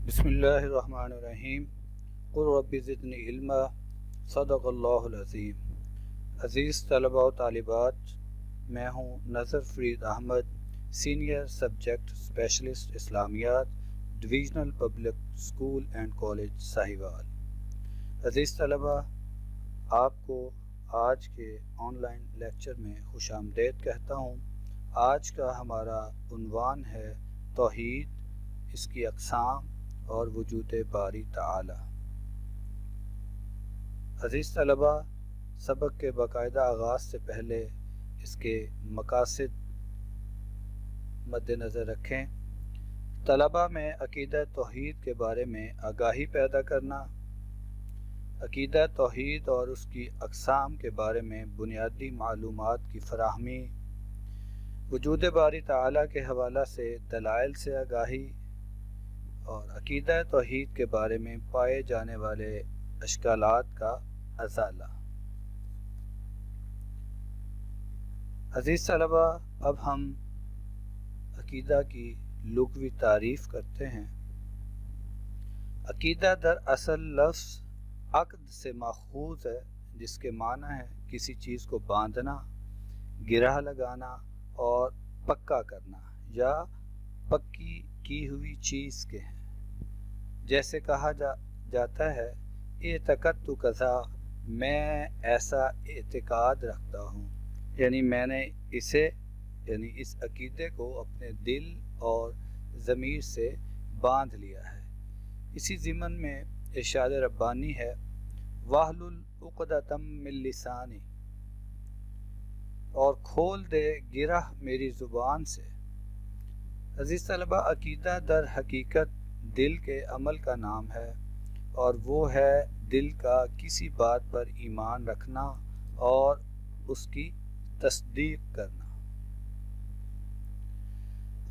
بسم اللہ الرحمن الرحیم قل رب زدنی علما صدق اللہ العظیم۔ عزیز طلباء و طالبات، میں ہوں Nazar Farid Ahmed, senior subject specialist اسلامیات، divisional public school and college Sahiwal. عزیز طلباء، آپ کو آج کے آن لائن لیکچر میں خوش آمدید کہتا ہوں۔ آج کا ہمارا عنوان ہے توحید، اس کی اقسام اور وجود باری تعالی۔ عزیز طلباء، سبق کے باقاعدہ آغاز سے پہلے اس کے مقاصد مد نظر رکھیں۔ طلباء میں عقیدہ توحید کے بارے میں آگاہی پیدا کرنا، عقیدہ توحید اور اس کی اقسام کے بارے میں بنیادی معلومات کی فراہمی، وجود باری تعالی کے حوالہ سے دلائل سے آگاہی اور عقیدہ توحید کے بارے میں پائے جانے والے اشکالات کا ازالہ۔ عزیز طلباء، اب ہم عقیدہ کی لغوی تعریف کرتے ہیں۔ عقیدہ دراصل لفظ عقد سے ماخوذ ہے، جس کے معنی ہے کسی چیز کو باندھنا، گرہ لگانا اور پکا کرنا یا پکی کی ہوئی چیز کے ہیں۔ جیسے کہا جاتا ہے اعتقدت کذا، میں ایسا اعتقاد رکھتا ہوں، یعنی میں نے اس عقیدے کو اپنے دل اور ضمیر سے باندھ لیا ہے۔ اسی ضمن میں ارشاد ربانی ہے واحلل عقدۃ من لسانی، اور کھول دے گرہ میری زبان سے۔ عزیز طلباء، عقیدہ در حقیقت دل کے عمل کا نام ہے، اور وہ ہے دل کا کسی بات پر ایمان رکھنا اور اس کی تصدیق کرنا۔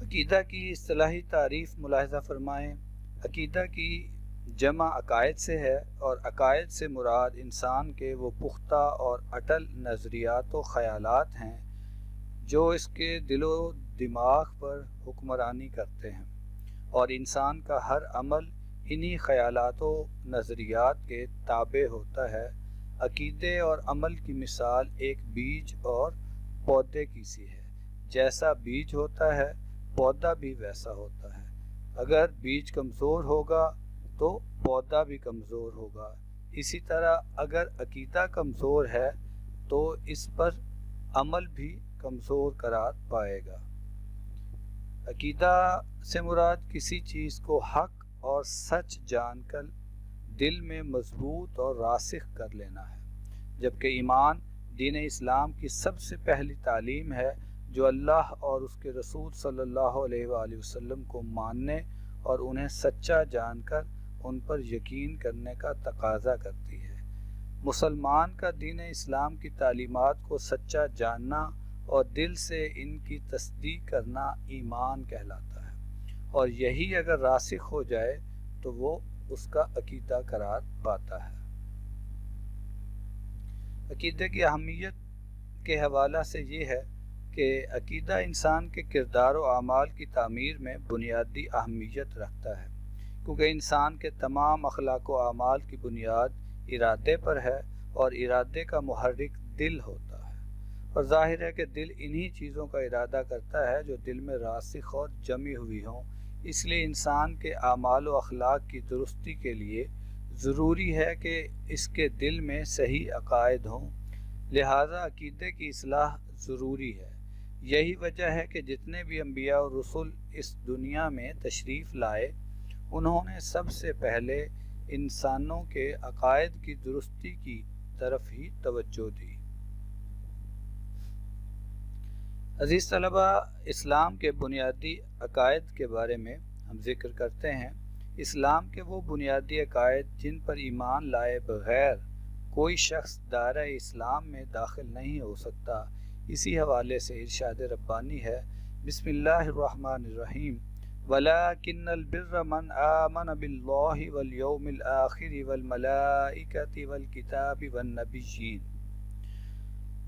عقیدہ کی اصطلاحی تعریف ملاحظہ فرمائیں۔ عقیدہ کی جمع عقائد سے ہے، اور عقائد سے مراد انسان کے وہ پختہ اور اٹل نظریات و خیالات ہیں جو اس کے دل و دماغ پر حکمرانی کرتے ہیں، اور انسان کا ہر عمل انہی خیالات و نظریات کے تابع ہوتا ہے۔ عقیدے اور عمل کی مثال ایک بیج اور پودے کی سی ہے۔ جیسا بیج ہوتا ہے پودا بھی ویسا ہوتا ہے۔ اگر بیج کمزور ہوگا تو پودا بھی کمزور ہوگا۔ اسی طرح اگر عقیدہ کمزور ہے تو اس پر عمل بھی کمزور قرار پائے گا۔ عقیدہ سے مراد کسی چیز کو حق اور سچ جان کر دل میں مضبوط اور راسخ کر لینا ہے، جبکہ ایمان دین اسلام کی سب سے پہلی تعلیم ہے جو اللہ اور اس کے رسول صلی اللہ علیہ وآلہ وسلم کو ماننے اور انہیں سچا جان کر ان پر یقین کرنے کا تقاضا کرتی ہے۔ مسلمان کا دین اسلام کی تعلیمات کو سچا جاننا اور دل سے ان کی تصدیق کرنا ایمان کہلاتا ہے، اور یہی اگر راسخ ہو جائے تو وہ اس کا عقیدہ قرار پاتا ہے۔ عقیدے کی اہمیت کے حوالہ سے یہ ہے کہ عقیدہ انسان کے کردار و اعمال کی تعمیر میں بنیادی اہمیت رکھتا ہے، کیونکہ انسان کے تمام اخلاق و اعمال کی بنیاد ارادے پر ہے، اور ارادے کا محرک دل ہوتا ہے، اور ظاہر ہے کہ دل انہی چیزوں کا ارادہ کرتا ہے جو دل میں راسخ اور جمی ہوئی ہوں۔ اس لیے انسان کے اعمال و اخلاق کی درستی کے لیے ضروری ہے کہ اس کے دل میں صحیح عقائد ہوں، لہذا عقیدے کی اصلاح ضروری ہے۔ یہی وجہ ہے کہ جتنے بھی انبیاء اور رسول اس دنیا میں تشریف لائے، انہوں نے سب سے پہلے انسانوں کے عقائد کی درستی کی طرف ہی توجہ دی۔ عزیز طلباء، اسلام کے بنیادی عقائد کے بارے میں ہم ذکر کرتے ہیں۔ اسلام کے وہ بنیادی عقائد جن پر ایمان لائے بغیر کوئی شخص دائرہ اسلام میں داخل نہیں ہو سکتا، اسی حوالے سے ارشاد ربانی ہے بسم اللہ الرحمن الرحیم وَلَٰكِنَّ الْبِرَّ مَنْ آمَنَ بِاللَّهِ وَالْيَوْمِ الْآخِرِ وَالْمَلَائِكَةِ وَالْكِتَابِ وَالنَّبِيِّينَ،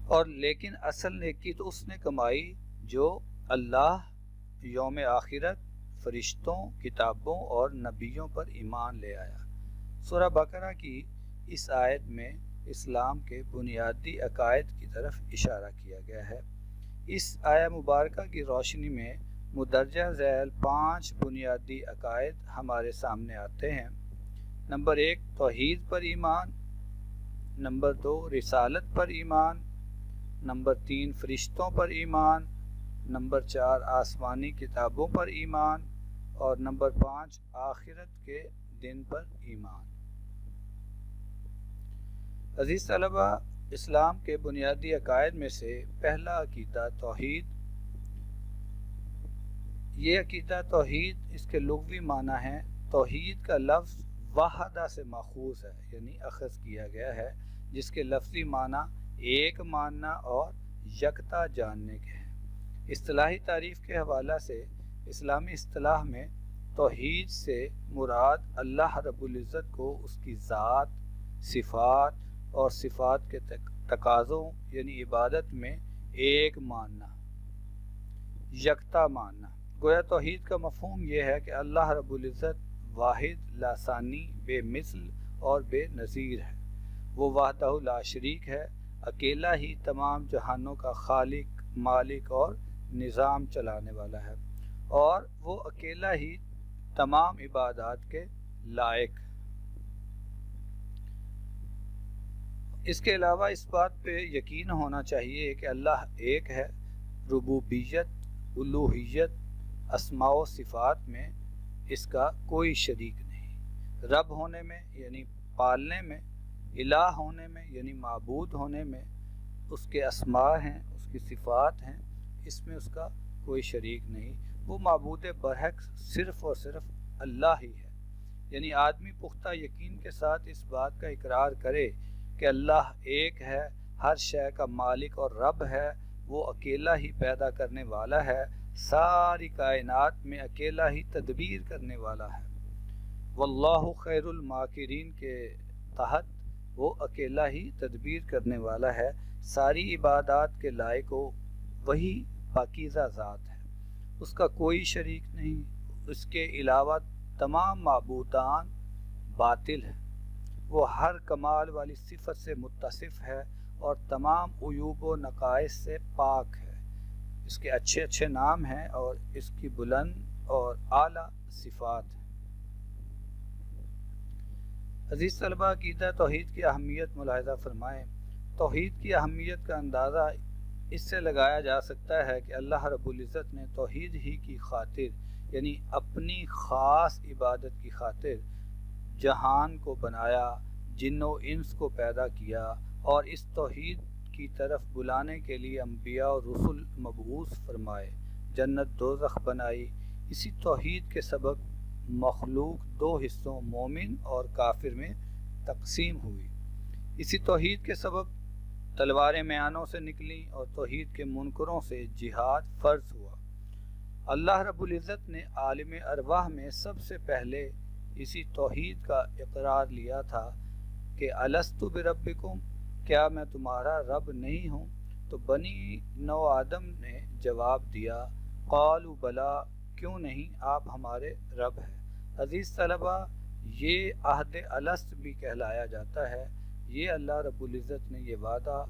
اور لیکن اصل نیکی تو اس نے کمائی جو اللہ، یوم آخرت، فرشتوں، کتابوں اور نبیوں پر ایمان لے آیا۔ سورہ بقرہ کی اس آیت میں اسلام کے بنیادی عقائد کی طرف اشارہ کیا گیا ہے۔ اس آیہ مبارکہ کی روشنی میں مندرجہ ذیل 5 بنیادی عقائد ہمارے سامنے آتے ہیں۔ نمبر 1 توحید پر ایمان، نمبر 2 رسالت پر ایمان، نمبر 3 فرشتوں پر ایمان، نمبر 4 آسمانی کتابوں پر ایمان، اور نمبر 5 آخرت کے دن پر ایمان۔ عزیز طلبہ، اسلام کے بنیادی عقائد میں سے پہلا عقیدہ توحید۔ یہ عقیدہ توحید، اس کے لغوی معنی ہے، توحید کا لفظ وحدہ سے ماخوذ ہے، یعنی اخذ کیا گیا ہے، جس کے لفظی معنی ایک ماننا اور یکتا جاننے کے ہیں۔ اصطلاحی تعریف کے حوالہ سے اسلامی اصطلاح میں توحید سے مراد اللہ رب العزت کو اس کی ذات، صفات اور صفات کے تقاضوں یعنی عبادت میں ایک ماننا، یکتا ماننا۔ گویا توحید کا مفہوم یہ ہے کہ اللہ رب العزت واحد، لا ثانی، بے مثل اور بے نظیر ہے۔ وہ وحدہ لا شریک ہے، اکیلا ہی تمام جہانوں کا خالق، مالک اور نظام چلانے والا ہے، اور وہ اکیلا ہی تمام عبادات کے لائق۔ اس کے علاوہ اس بات پہ یقین ہونا چاہیے کہ اللہ ایک ہے۔ ربوبیت، الوہیت، اسماء و صفات میں اس کا کوئی شریک نہیں۔ رب ہونے میں یعنی پالنے میں، الہ ہونے میں یعنی معبود ہونے میں اس کے اسماء ہیں، اس کی صفات ہیں، اس میں اس کا کوئی شریک نہیں۔ وہ معبود برحق صرف اور صرف اللہ ہی ہے۔ یعنی آدمی پختہ یقین کے ساتھ اس بات کا اقرار کرے کہ اللہ ایک ہے، ہر شے کا مالک اور رب ہے، وہ اکیلا ہی پیدا کرنے والا ہے، ساری کائنات میں اکیلا ہی تدبیر کرنے والا ہے۔ واللہ خیر الماکرین کے تحت وہ اکیلا ہی تدبیر کرنے والا ہے، ساری عبادات کے لائق وہی پاکیزہ ذات ہے، اس کا کوئی شریک نہیں، اس کے علاوہ تمام معبودان باطل ہیں۔ وہ ہر کمال والی صفت سے متصف ہے اور تمام عیوب و نقائص سے پاک ہے۔ اس کے اچھے اچھے نام ہیں اور اس کی بلند اور اعلیٰ صفات ہیں۔ عزیز طلبہ، عقیدہ توحید کی اہمیت ملاحظہ فرمائیں۔ توحید کی اہمیت کا اندازہ اس سے لگایا جا سکتا ہے کہ اللہ رب العزت نے توحید ہی کی خاطر یعنی اپنی خاص عبادت کی خاطر جہان کو بنایا، جن و انس کو پیدا کیا، اور اس توحید کی طرف بلانے کے لیے انبیاء اور رسل مبعوث فرمائے، جنت دوزخ بنائی۔ اسی توحید کے سبب مخلوق 2 حصوں مومن اور کافر میں تقسیم ہوئی۔ اسی توحید کے سبب تلواریں میانوں سے نکلیں اور توحید کے منکروں سے جہاد فرض ہوا۔ اللہ رب العزت نے عالم ارواح میں سب سے پہلے اسی توحید کا اقرار لیا تھا کہ الست بربکم، کیا میں تمہارا رب نہیں ہوں؟ تو بنی نو آدم نے جواب دیا، قالوا بلا، کیوں نہیں، آپ ہمارے رب ہیں۔ عزیز طلبہ، یہ عہد الست بھی کہلایا جاتا ہے۔ یہ اللہ رب العزت نے یہ وعدہ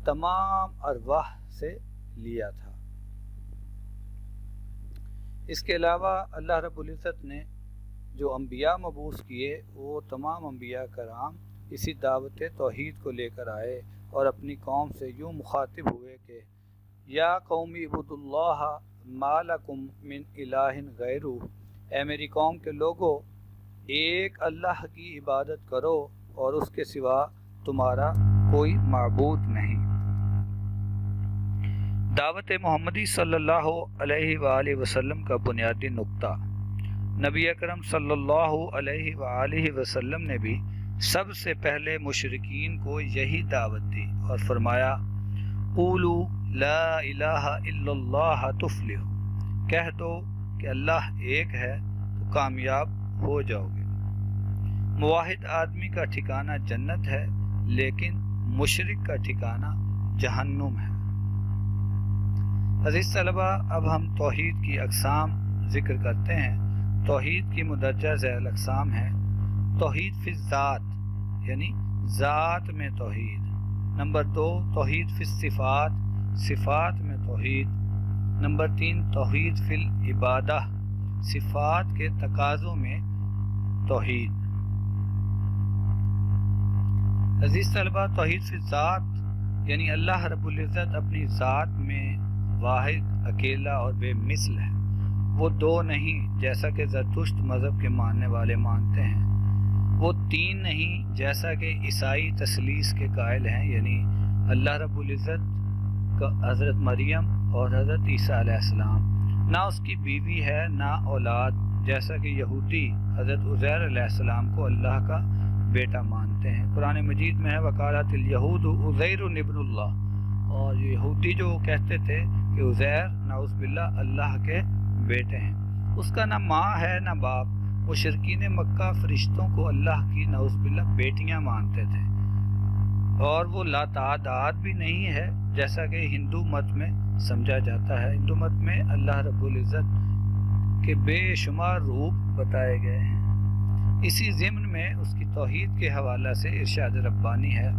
تمام ارواح سے لیا تھا۔ اس کے علاوہ اللہ رب العزت نے جو انبیاء مبعوث کیے، وہ تمام انبیاء کرام اسی دعوت توحید کو لے کر آئے اور اپنی قوم سے یوں مخاطب ہوئے کہ یا قومی اعبدوا اللہ ما لکم من الہ غیرہ، اے میری قوم کے لوگو، ایک اللہ کی عبادت کرو اور اس کے سوا تمہارا کوئی معبود نہیں۔ دعوت محمدی صلی اللہ علیہ وآلہ وسلم کا بنیادی نقطہ۔ نبی اکرم صلی اللہ علیہ وآلہ وسلم نے بھی سب سے پہلے مشرکین کو یہی دعوت دی اور فرمایا، قولوا لا الہ الا اللہ تفلحوا، کہہ دو کہ اللہ ایک ہے تو کامیاب ہو جاؤ گے۔ موحد آدمی کا ٹھکانہ جنت ہے، لیکن مشرک کا ٹھکانہ جہنم ہے۔ عزیز طلبہ، اب ہم توحید کی اقسام ذکر کرتے ہیں، توحید کی مدرجہ ذیل اقسام ہیں۔ توحید فی الذات یعنی ذات میں توحید۔ نمبر 2 توحید فی الصفات، صفات میں توحید۔ نمبر 3 توحید فی العبادہ، صفات کے تقاضوں میں توحید۔ عزیز طلبہ، توحید فی الذات یعنی اللہ رب العزت اپنی ذات میں واحد، اکیلا اور بے مثل ہے۔ وہ 2 نہیں جیسا کہ زرتشت مذہب کے ماننے والے مانتے ہیں، وہ 3 نہیں جیسا کہ عیسائی تثلیث کے قائل ہیں، یعنی اللہ رب العزت کا حضرت مریم اور حضرت عیسیٰ علیہ السلام، نہ اس کی بیوی ہے نہ اولاد، جیسا کہ یہودی حضرت عزیر علیہ السلام کو اللہ کا بیٹا مانتے ہیں۔ قرآن مجید میں ہے وقالت الیہود عزیر ابن اللہ، اور یہودی جو کہتے تھے کہ عزیر نعوذ باللہ اللہ کے بیٹے ہیں، اس کا نہ ماں ہے نہ باپ۔ مشرکین مکہ فرشتوں کو اللہ کی نعوذ باللہ بیٹیاں مانتے تھے، اور وہ لاتعداد بھی نہیں ہے جیسا کہ ہندو مت میں سمجھا جاتا ہے۔ ہندو مت میں اللہ رب العزت کے بے شمار روپ بتائے گئے ہیں۔ اسی ضمن میں اس کی توحید کے حوالہ سے ارشاد ربانی ہے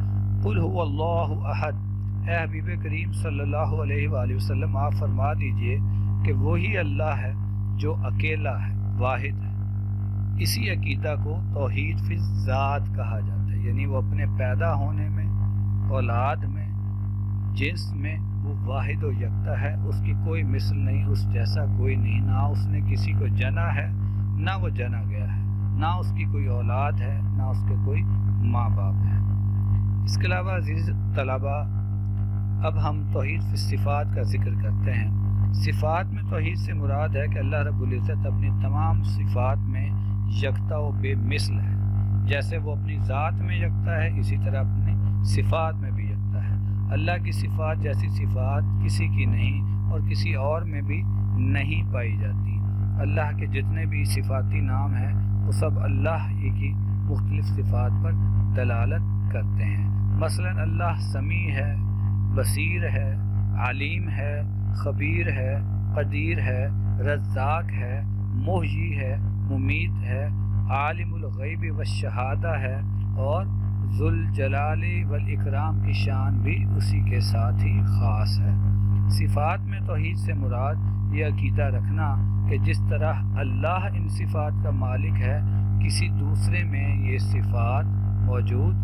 قل هو اللہ احد، اے حبیب کریم صلی اللہ علیہ وآلہ وسلم آپ فرما دیجئے کہ وہی اللہ ہے جو اکیلا ہے، واحد ہے۔ اسی عقیدہ کو توحید فی الذات کہا جاتا ہے، یعنی وہ اپنے پیدا ہونے میں، اولاد میں، جنس میں وہ واحد و یکتا ہے، اس کی کوئی مثل نہیں، اس جیسا کوئی نہیں، نہ اس نے کسی کو جنا ہے نہ وہ جنا گیا ہے، نہ اس کی کوئی اولاد ہے نہ اس کے کوئی ماں باپ ہے۔ اس کے علاوہ عزیز طلبہ، اب ہم توحید فی الصفات کا ذکر کرتے ہیں۔ صفات میں توحید سے مراد ہے کہ اللہ رب العزت اپنی تمام صفات میں یکتا و بے مثل ہے، جیسے وہ اپنی ذات میں یکتا ہے اسی طرح اپنی صفات میں بھی یکتا ہے۔ اللہ کی صفات جیسی صفات کسی کی نہیں اور کسی اور میں بھی نہیں پائی جاتی۔ اللہ کے جتنے بھی صفاتی نام ہیں وہ سب اللہ ہی کی مختلف صفات پر دلالت کرتے ہیں۔ مثلا اللہ سمیع ہے، بصیر ہے، علیم ہے، خبیر ہے، قدیر ہے، رزاق ہے، محیی ہے، ممیت ہے، عالم الغیب والشہادہ ہے، اور ذوالجلال والاکرام کی شان بھی اسی کے ساتھ ہی خاص ہے۔ صفات میں توحید سے مراد یہ عقیدہ رکھنا کہ جس طرح اللہ ان صفات کا مالک ہے، کسی دوسرے میں یہ صفات موجود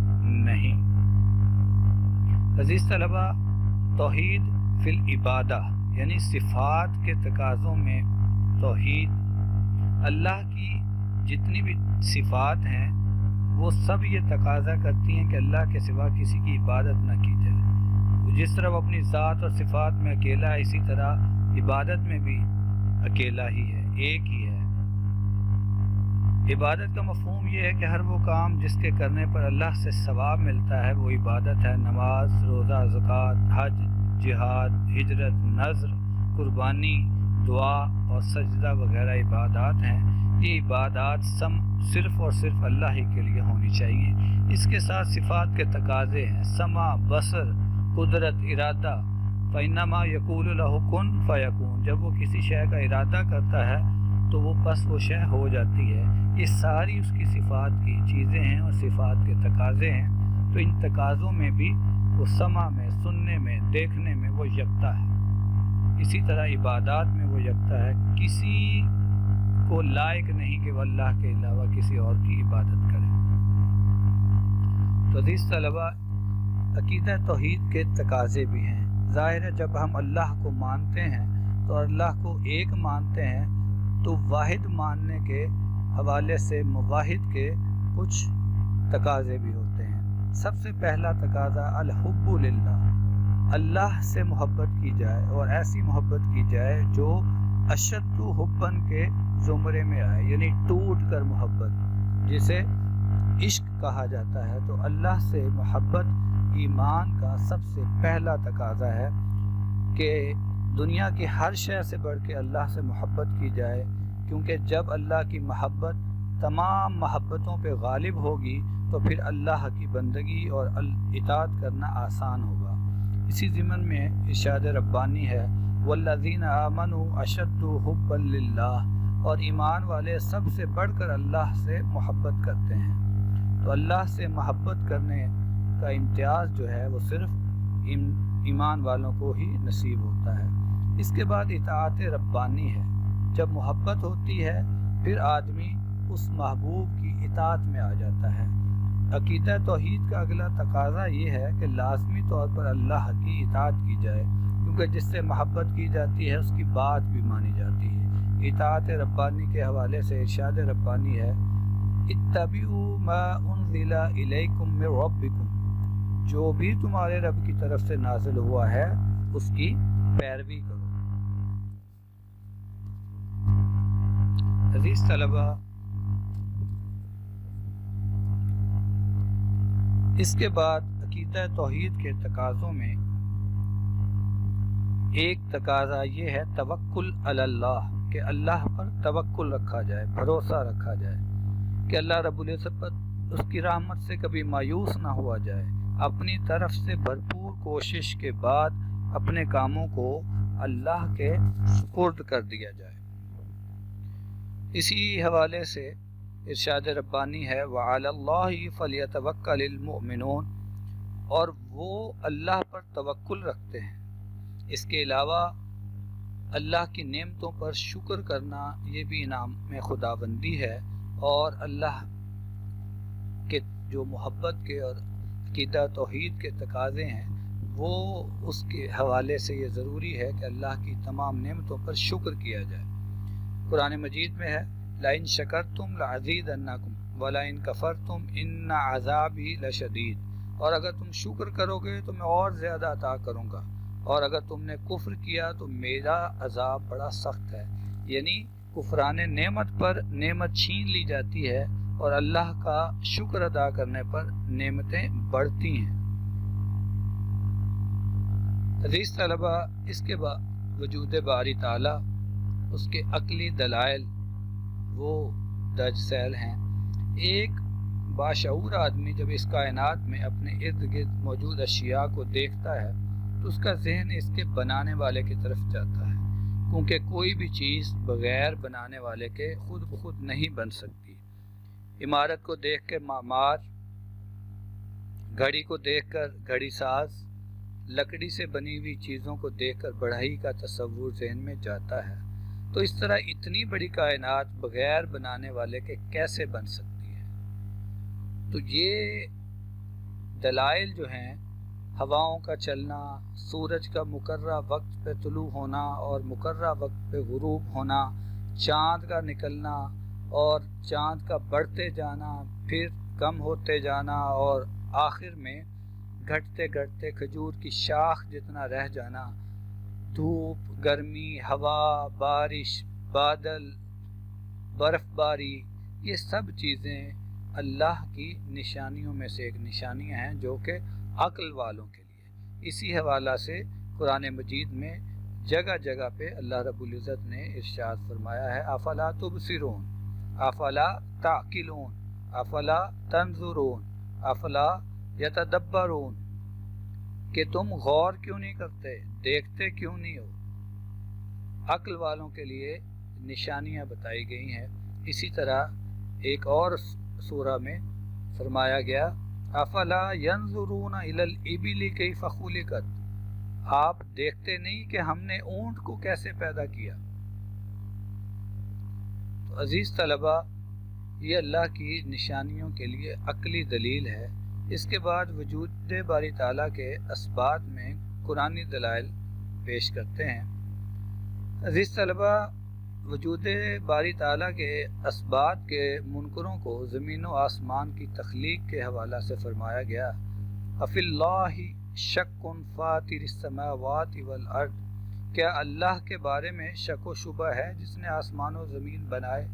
نہیں۔ عزیز طلبہ، توحید فی العبادہ یعنی صفات کے تقاضوں میں توحید۔ اللہ کی جتنی بھی صفات ہیں وہ سب یہ تقاضا کرتی ہیں کہ اللہ کے سوا کسی کی عبادت نہ کی جائے۔ جس طرح وہ اپنی ذات اور صفات میں اکیلا ہے، اسی طرح عبادت میں بھی اکیلا ہی ہے، ایک ہی ہے۔ عبادت کا مفہوم یہ ہے کہ ہر وہ کام جس کے کرنے پر اللہ سے ثواب ملتا ہے وہ عبادت ہے۔ نماز، روزہ، زکوٰۃ، حج، جہاد، ہجرت، نذر، قربانی، دعا اور سجدہ وغیرہ عبادات ہیں۔ یہ عبادات صرف اور صرف اللہ ہی کے لیے ہونی چاہیے۔ اس کے ساتھ صفات کے تقاضے ہیں، سمع، بصر، قدرت، ارادہ۔ فإنما يقول له كن فيكون، جب وہ کسی شے کا ارادہ کرتا ہے تو وہ پس وہ شے ہو جاتی ہے۔ یہ ساری اس کی صفات کی چیزیں ہیں اور صفات کے تقاضے ہیں، تو ان تقاضوں میں بھی وہ سمع میں، سننے میں، دیکھنے میں وہ یکتا ہے۔ اسی طرح عبادات میں وہ یکتا ہے، کسی کو لائق نہیں کہ وہ اللہ کے علاوہ کسی اور کی عبادت کرے۔ تو عزیز طلبہ، عقیدہ توحید کے تقاضے بھی ہیں۔ ظاہر ہے جب ہم اللہ کو مانتے ہیں تو اللہ کو ایک مانتے ہیں تو واحد ماننے کے حوالے سے مواحد کے کچھ تقاضے بھی ہوتے ہیں۔ سب سے پہلا تقاضا الحب للہ، اللہ سے محبت کی جائے اور ایسی محبت کی جائے جو اشد حبن کے زمرے میں آئے، یعنی ٹوٹ کر محبت، جسے عشق کہا جاتا ہے۔ تو اللہ سے محبت ایمان کا سب سے پہلا تقاضا ہے کہ دنیا کی ہر شے سے بڑھ کے اللہ سے محبت کی جائے، کیونکہ جب اللہ کی محبت تمام محبتوں پہ غالب ہوگی تو پھر اللہ کی بندگی اور اطاعت کرنا آسان ہوگا۔ اسی ضمن میں ارشاد ربانی ہے والذین آمنوا اشد حبا للہ، اور ایمان والے سب سے بڑھ کر اللہ سے محبت کرتے ہیں۔ تو اللہ سے محبت کرنے کا امتیاز جو ہے وہ صرف ایمان والوں کو ہی نصیب ہوتا ہے۔ اس کے بعد اطاعت ربانی ہے۔ جب محبت ہوتی ہے پھر آدمی اس محبوب کی اطاعت میں آ جاتا ہے۔ عقیدہ توحید کا اگلا تقاضا یہ ہے کہ لازمی طور پر اللہ کی اطاعت کی جائے، کیونکہ جس سے محبت کی جاتی ہے اس کی بات بھی مانی جاتی ہے۔ اطاعت ربانی کے حوالے سے ارشاد ربانی ہے، اتبعوا ما انزل الیکم من ربکم، جو بھی تمہارے رب کی طرف سے نازل ہوا ہے اس کی پیروی کرو۔ عزیز طلبہ، اس کے بعد عقیدہ توحید کے تقاضوں میں ایک تقاضا یہ ہے توکل علی اللہ، کہ اللہ پر توکل رکھا جائے، بھروسہ رکھا جائے، کہ اللہ رب العزت پر اس کی رحمت سے کبھی مایوس نہ ہوا جائے۔ اپنی طرف سے بھرپور کوشش کے بعد اپنے کاموں کو اللہ کے سپرد کر دیا جائے۔ اسی حوالے سے ارشاد ربانی ہے، وَعَلَى اللَّهِ فَلْيَتَوَكَّلِ الْمُؤْمِنُونَ، اور وہ اللہ پر توکل رکھتے ہیں۔ اس کے علاوہ اللہ کی نعمتوں پر شکر کرنا یہ بھی انعام میں خداوندی ہے، اور اللہ کے جو محبت کے اور عقیدہ توحید کے تقاضے ہیں وہ اس کے حوالے سے یہ ضروری ہے کہ اللہ کی تمام نعمتوں پر شکر کیا جائے۔ قرآن مجید میں ہے، لَإِن شَكَرْتُمْ لَأَزِيدَنَّكُمْ وَلَإِن كَفَرْتُمْ إِنَّ عَذَابِي لَشَدِيدٌ، اور اگر تم شکر کرو گے تو میں اور زیادہ عطا کروں گا، اور اگر تم نے کفر کیا تو میرا عذاب بڑا سخت ہے۔ یعنی کفران نعمت پر نعمت چھین لی جاتی ہے اور اللہ کا شکر ادا کرنے پر نعمتیں بڑھتی ہیں۔ عزیز طلبہ، اس کے بعد وجود باری تعالیٰ، اس کے عقلی دلائل وہ درج ذیل ہیں۔ ایک باشعور آدمی جب اس کائنات میں اپنے ارد گرد موجود اشیاء کو دیکھتا ہے تو اس کا ذہن اس کے بنانے والے کی طرف جاتا ہے، کیونکہ کوئی بھی چیز بغیر بنانے والے کے خود بخود نہیں بن سکتی۔ عمارت کو دیکھ کے معمار، گھڑی کو دیکھ کر گھڑی ساز، لکڑی سے بنی ہوئی چیزوں کو دیکھ کر بڑھئی کا تصور ذہن میں جاتا ہے۔ تو اس طرح اتنی بڑی کائنات بغیر بنانے والے کے کیسے بن سکتی ہے؟ تو یہ دلائل جو ہیں، ہواؤں کا چلنا، سورج کا مقررہ وقت پہ طلوع ہونا اور مقررہ وقت پہ غروب ہونا، چاند کا نکلنا اور چاند کا بڑھتے جانا، پھر کم ہوتے جانا اور آخر میں گھٹتے گھٹتے کھجور کی شاخ جتنا رہ جانا، دھوپ، گرمی، ہوا، بارش، بادل، برف باری، یہ سب چیزیں اللہ کی نشانیوں میں سے ایک نشانیاں ہیں جو کہ عقل والوں کے لیے۔ اسی حوالہ سے قرآن مجید میں جگہ جگہ پہ اللہ رب العزت نے ارشاد فرمایا ہے، افلا تبصرون، افلا تعقلون، افلا تنظرون، افلا یتدبرون، کہ تم غور کیوں نہیں کرتے، دیکھتے کیوں نہیں ہو۔ عقل والوں کے لیے نشانیاں بتائی گئی ہیں۔ اسی طرح ایک اور سورہ میں فرمایا گیا، افلا ینظرون الی الابل کیف خلقت، آپ دیکھتے نہیں کہ ہم نے اونٹ کو کیسے پیدا کیا۔ تو عزیز طلبہ، یہ اللہ کی نشانیوں کے لیے عقلی دلیل ہے۔ اس کے بعد وجود باری تعالیٰ کے اسبات میں قرآنی دلائل پیش کرتے ہیں۔ عزیز طلبہ، وجود باری تعالیٰ کے اسبات کے منکروں کو زمین و آسمان کی تخلیق کے حوالہ سے فرمایا گیا، افی اللہ شک فاطر السماوات والارض، کیا اللہ کے بارے میں شک و شبہ ہے جس نے آسمان و زمین بنائے؟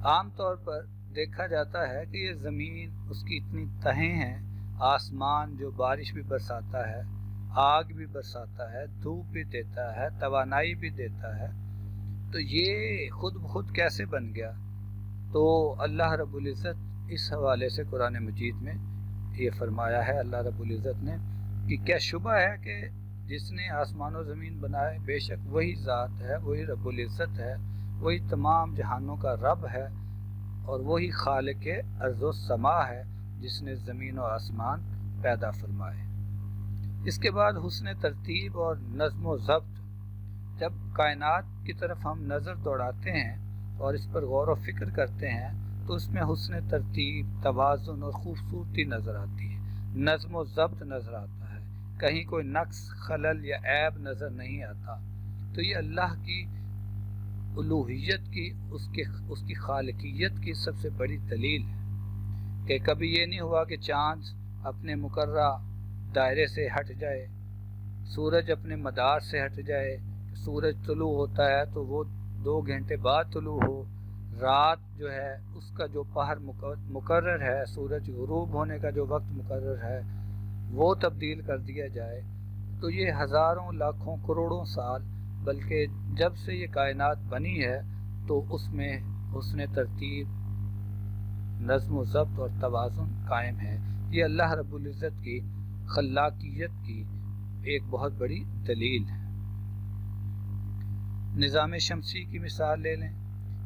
عام طور پر دیکھا جاتا ہے کہ یہ زمین، اس کی اتنی تہیں ہیں، آسمان جو بارش بھی برساتا ہے، آگ بھی برساتا ہے، دھوپ بھی دیتا ہے، توانائی بھی دیتا ہے، تو یہ خود بخود کیسے بن گیا؟ تو اللہ رب العزت اس حوالے سے قرآن مجید میں یہ فرمایا ہے، اللہ رب العزت نے، کہ کیا شبہ ہے کہ جس نے آسمان و زمین بنائے بے شک وہی ذات ہے، وہی رب العزت ہے، وہی تمام جہانوں کا رب ہے، اور وہی خالق ارض و سما ہے جس نے زمین و آسمان پیدا فرمائے۔ اس کے بعد حسن ترتیب اور نظم و ضبط۔ جب کائنات کی طرف ہم نظر دوڑاتے ہیں اور اس پر غور و فکر کرتے ہیں تو اس میں حسن ترتیب، توازن اور خوبصورتی نظر آتی ہے، نظم و ضبط نظر آتا ہے، کہیں کوئی نقص، خلل یا عیب نظر نہیں آتا۔ تو یہ اللہ کی الوہیت کی، اس کی خالقیت کی سب سے بڑی دلیل ہے کہ کبھی یہ نہیں ہوا کہ چاند اپنے مقررہ دائرے سے ہٹ جائے، سورج اپنے مدار سے ہٹ جائے، سورج طلوع ہوتا ہے تو وہ 2 گھنٹے بعد طلوع ہو، رات جو ہے اس کا جو پہر مقرر ہے، سورج غروب ہونے کا جو وقت مقرر ہے وہ تبدیل کر دیا جائے۔ تو یہ ہزاروں، لاکھوں، کروڑوں سال، بلکہ جب سے یہ کائنات بنی ہے تو اس میں حسن ترتیب، نظم و ضبط اور توازن قائم ہے۔ یہ اللہ رب العزت کی خلاقیت کی ایک بہت بڑی دلیل ہے۔ نظام شمسی کی مثال لے لیں۔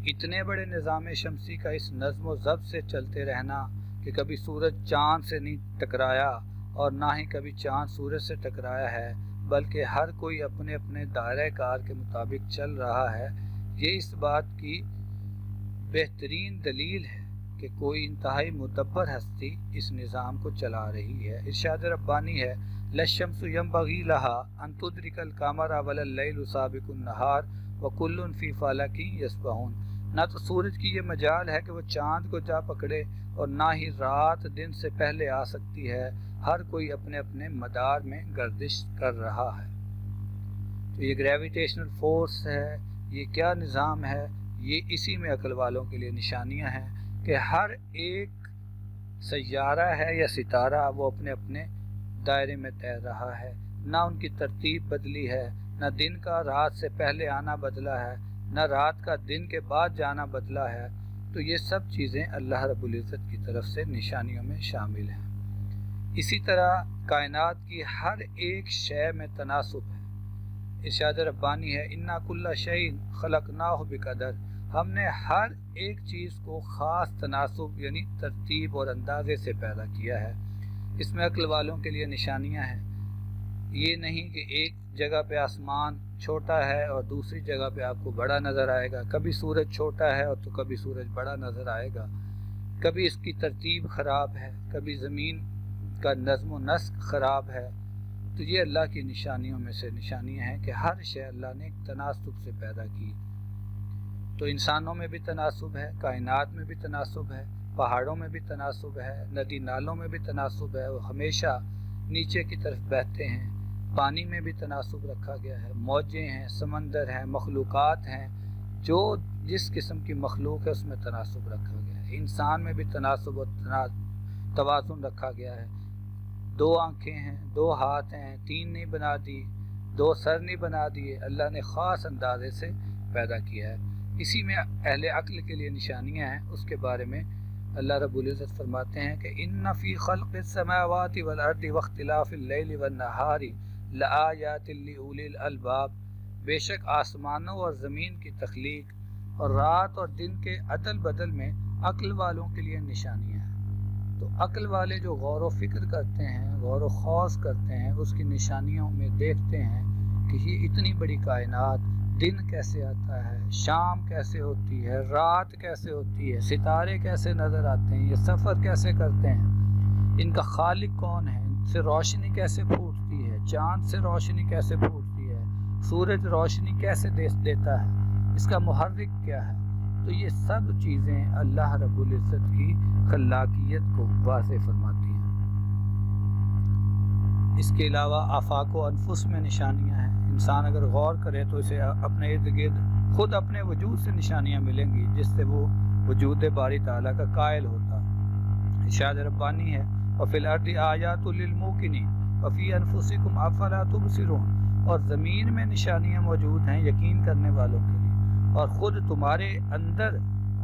اتنے بڑے نظام شمسی کا اس نظم و ضبط سے چلتے رہنا کہ کبھی سورج چاند سے نہیں ٹکرایا اور نہ ہی کبھی چاند سورج سے ٹکرایا ہے، بلکہ ہر کوئی اپنے اپنے دائرۂ کار کے مطابق چل رہا ہے، یہ اس بات کی بہترین دلیل ہے کہ کوئی انتہائی مدبر ہستی اس نظام کو چلا رہی ہے۔ ارشاد ربانی ہے، لَلشَّمْسُ يَنبَغِي لَهَا أَن تُدْرِكَ الْقَمَرَ وَلَا اللَّيْلُ سَابِقُ النَّهَارِ وَكُلٌّ فِي فَلَكٍ يَسْبَحُونَ۔ نہ تو سورج کی یہ مجال ہے کہ وہ چاند کو جا پکڑے اور نہ ہی رات دن سے پہلے آ سکتی ہے، ہر کوئی اپنے اپنے مدار میں گردش کر رہا ہے۔ تو یہ گریویٹیشنل فورس ہے، یہ کیا نظام ہے، یہ اسی میں عقل والوں کے لیے نشانیاں ہیں کہ ہر ایک سیارہ ہے یا ستارہ وہ اپنے اپنے دائرے میں تیر رہا ہے، نہ ان کی ترتیب بدلی ہے، نہ دن کا رات سے پہلے آنا بدلا ہے، نہ رات کا دن کے بعد جانا بدلا ہے۔ تو یہ سب چیزیں اللہ رب العزت کی طرف سے نشانیوں میں شامل ہیں۔ اسی طرح کائنات کی ہر ایک شے میں تناسب ہے۔ ارشاد ربانی ہے، اِنَّا كُلَّ شَيْءٍ خَلَقْنَاهُ بِقَدَرٍ۔ ہم نے ہر ایک چیز کو خاص تناسب یعنی ترتیب اور اندازے سے پیدا کیا ہے۔ اس میں عقل والوں کے لیے نشانیاں ہیں۔ یہ نہیں کہ ایک جگہ پہ آسمان چھوٹا ہے اور دوسری جگہ پہ آپ کو بڑا نظر آئے گا، کبھی سورج چھوٹا ہے اور تو کبھی سورج بڑا نظر آئے گا، کبھی اس کی ترتیب خراب ہے، کبھی زمین کا نظم و نسق خراب ہے۔ تو یہ اللہ کی نشانیوں میں سے نشانیاں ہیں کہ ہر شے اللہ نے ایک تناسب سے پیدا کی۔ تو انسانوں میں بھی تناسب ہے، کائنات میں بھی تناسب ہے، پہاڑوں میں بھی تناسب ہے، ندی نالوں میں بھی تناسب ہے، وہ ہمیشہ نیچے کی طرف بہتے ہیں۔ پانی میں بھی تناسب رکھا گیا ہے، موجیں ہیں، سمندر ہیں، مخلوقات ہیں، جو جس قسم کی مخلوق ہے اس میں تناسب رکھا گیا ہے۔ انسان میں بھی تناسب اور توازن رکھا گیا ہے۔ 2 آنکھیں ہیں، 2 ہاتھ ہیں، 3 نہیں بنا دی، 2 سر نہیں بنا دیے، اللہ نے خاص اندازے سے پیدا کیا ہے۔ اسی میں اہل عقل کے لیے نشانیاں ہیں، اس کے بارے میں اللہ رب العزت فرماتے ہیں کہ ان فی خلق السماوات والارض واختلاف اللیل والنہار لآیات لأولی الالباب۔ بے شک آسمانوں اور زمین کی تخلیق اور رات اور دن کے عدل بدل میں عقل والوں کے لیے نشانیاں ہیں۔ تو عقل والے جو غور و فکر کرتے ہیں، غور و خوض کرتے ہیں، اس کی نشانیوں میں دیکھتے ہیں کہ یہ اتنی بڑی کائنات، دن کیسے آتا ہے، شام کیسے ہوتی ہے، رات کیسے ہوتی ہے، ستارے کیسے نظر آتے ہیں، یہ سفر کیسے کرتے ہیں، ان کا خالق کون ہے، ان سے روشنی کیسے پھوٹتی ہے، چاند سے روشنی کیسے پھوٹتی ہے، سورج روشنی کیسے دیتا ہے، اس کا محرک کیا ہے۔ تو یہ سب چیزیں اللہ رب العزت کی خلاقیت کو واضح فرماتی ہیں۔ اس کے علاوہ آفاق و انفس میں نشانیاں ہیں۔ انسان اگر غور کرے تو اسے اپنے ارد گرد خود اپنے وجود سے نشانیاں ملیں گی جس سے وہ وجود باری تعالیٰ کا قائل ہوتا۔ ارشاد ربانی ہے، وَفِي الْأَرْضِ آیَاتٌ لِلْمُوقِنِينَ وَفِي أَنفُسِكُمْ أَفَلَا تُبْصِرُونَ۔ اور زمین میں نشانیاں موجود ہیں یقین کرنے والوں کے لیے، اور خود تمہارے اندر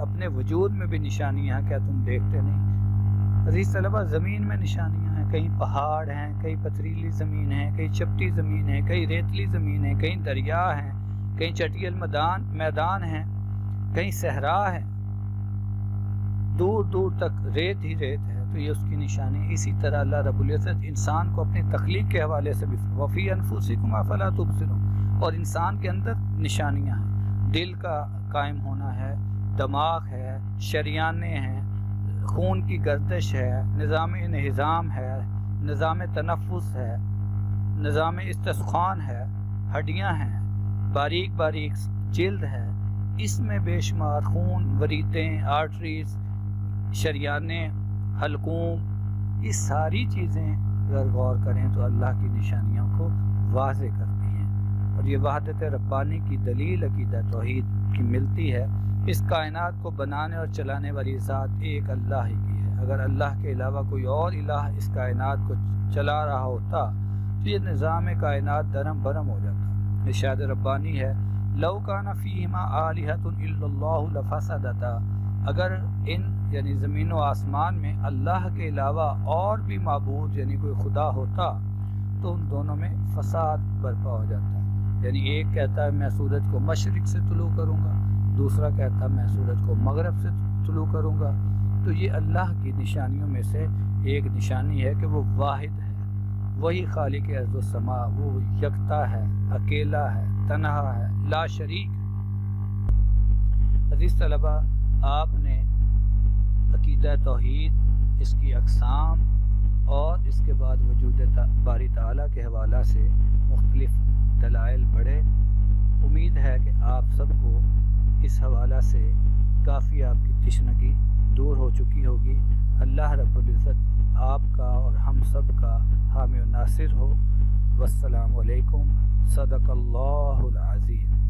اپنے وجود میں بھی نشانیاں ہیں، کیا تم دیکھتے نہیں؟ عزیز طلبہ، زمین میں نشانیاں ہیں، کہیں پہاڑ ہیں، کہیں پتھریلی زمین ہے، کہیں چپٹی زمین ہے، کہیں ریتلی زمین ہے، کہیں دریا ہیں، کہیں چٹیل میدان ہیں، کہیں صحرا ہے، دور دور تک ریت ہی ریت ہے، تو یہ اس کی نشانی ہے۔ اسی طرح اللہ رب العزت انسان کو اپنی تخلیق کے حوالے سے بھی وفی انفسکم افلا تبصرون، اور انسان کے اندر نشانیاں ہیں، دل کا قائم ہونا ہے، دماغ ہے، شریانیں ہیں، خون کی گردش ہے، نظام انہضام ہے، نظام تنفس ہے، نظام استسخان ہے، ہڈیاں ہیں، باریک باریک جلد ہے، اس میں بے شمار خون، وریدیں، آرٹریز، شریانیں، حلقوم، یہ ساری چیزیں اگر غور کریں تو اللہ کی نشانیوں کو واضح کرتی ہیں، اور یہ وحدت ربانی کی دلیل عقیدہ توحید کی ملتی ہے۔ اس کائنات کو بنانے اور چلانے والی ذات ایک اللہ ہی کی ہے، اگر اللہ کے علاوہ کوئی اور الہ اس کائنات کو چلا رہا ہوتا تو یہ نظام کائنات درم برم ہو جاتا۔ ارشاد ربانی ہے لو کان فیہما آلہۃ الا اللہ لفسدتا، اگر ان یعنی زمین و آسمان میں اللہ کے علاوہ اور بھی معبود یعنی کوئی خدا ہوتا تو ان دونوں میں فساد برپا ہو جاتا۔ یعنی ایک کہتا ہے میں سورج کو مشرق سے طلوع کروں گا، دوسرا کہتا ہے میں سورج کو مغرب سے طلوع کروں گا، تو یہ اللہ کی نشانیوں میں سے ایک نشانی ہے کہ وہ واحد ہے، وہی خالق ارض و سما، وہ یکتا ہے، اکیلا ہے، تنہا ہے، لا شریک۔ عزیز طلبہ، آپ نے عقیدہ توحید، اس کی اقسام اور اس کے بعد وجود باری تعالیٰ کے حوالہ سے مختلف دلائل پڑھے۔ امید ہے کہ آپ سب کو اس حوالہ سے کافی آپ کی تشنگی دور ہو چکی ہوگی۔ اللہ رب العزت آپ کا اور ہم سب کا حامی و ناصر ہو۔ والسلام علیکم۔ صدق اللہ العظیم۔